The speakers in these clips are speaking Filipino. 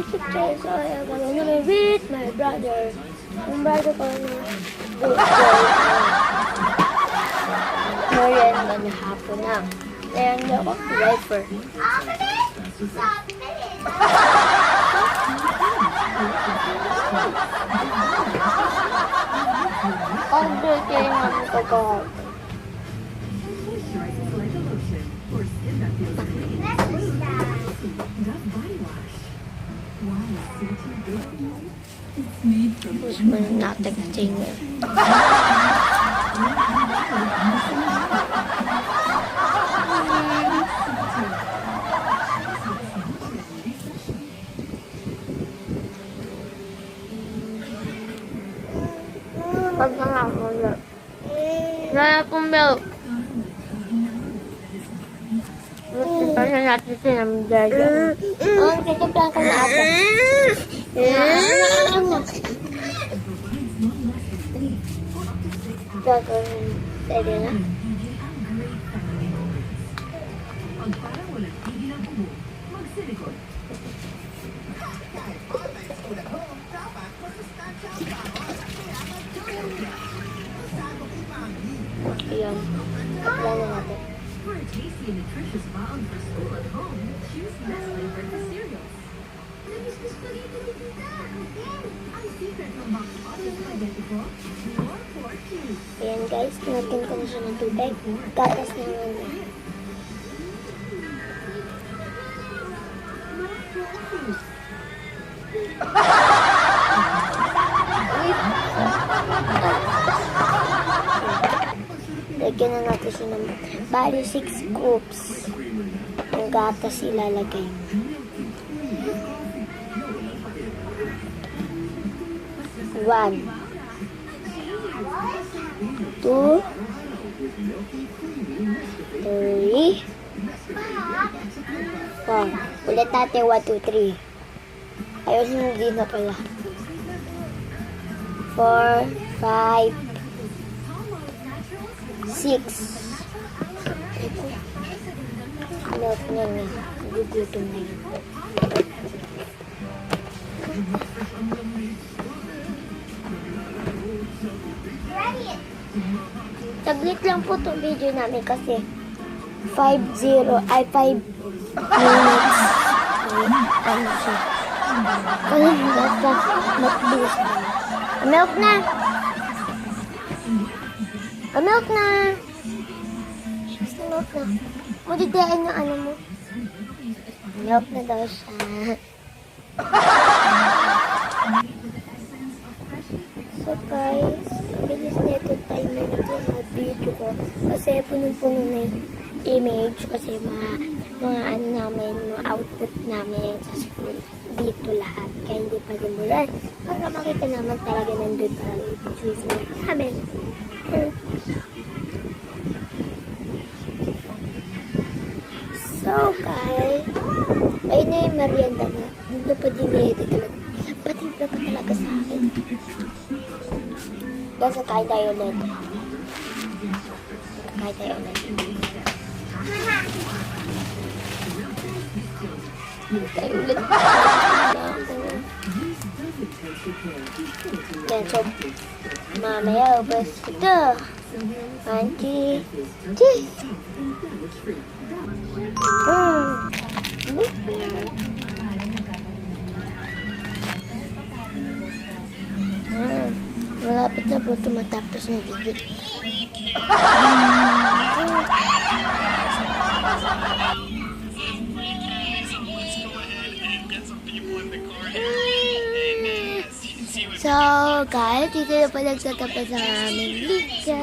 picture, so I'm gonna meet my brother. Yung brother ko na merienda na hapon na. Merienda ko, wafer. Ang birthday yung namin pagkakal. Who's not texting me? Wala pong milk. Kasi natin sinamdaya. Oh, titiplan ka na ako. Gagawin. Pwede na. Ayan. Apply na natin. For a tasty and nutritious bound for school at home, choose Nestle breakfast cereals. Ang secret ng box office spaghetti ko, more for kids. Ayan guys, natin ko na siya ng tubig. Gatas na muna. Lagyan na natin siya ng bali 6 scoops. Ang gatas ilalagay. 1, 2, 3, 4. Ulit natin 1, 2, 3. Ayos na din na pala. 4, 5, 6. Milk na nga. Gugutom na yun. Saglit lang po itong video namin kasi 5 minutes. Ano siya? Ano nasa matbis. Milk na! Milk na! Milk na. Mudidain yung ano mo. Milk na daw siya. So guys, ang bilis na ito timer na ito na video ko. Kasi punong-puno na yung image. Kasi mga ano namin, mga output namin sa school. Dito lahat. Kaya hindi pa rin mula. Para makita naman talaga nandun talaga yung pictures namin. So guys, ayun na yung merienda na. Hindi pa dinete talaga. Patid na pa talaga sa akin. Guys, kakain tayo ulit. Kakain tayo ulit. Tayo ulit. Yan, so, mamaya ubas ito. 1, 2, 3. Malapit na po tumatapos na video. So guys, dito na po nagtatapos ang aming video.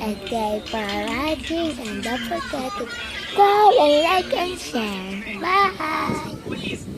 And kay Parachi, and don't forget to go and like and share. Bye!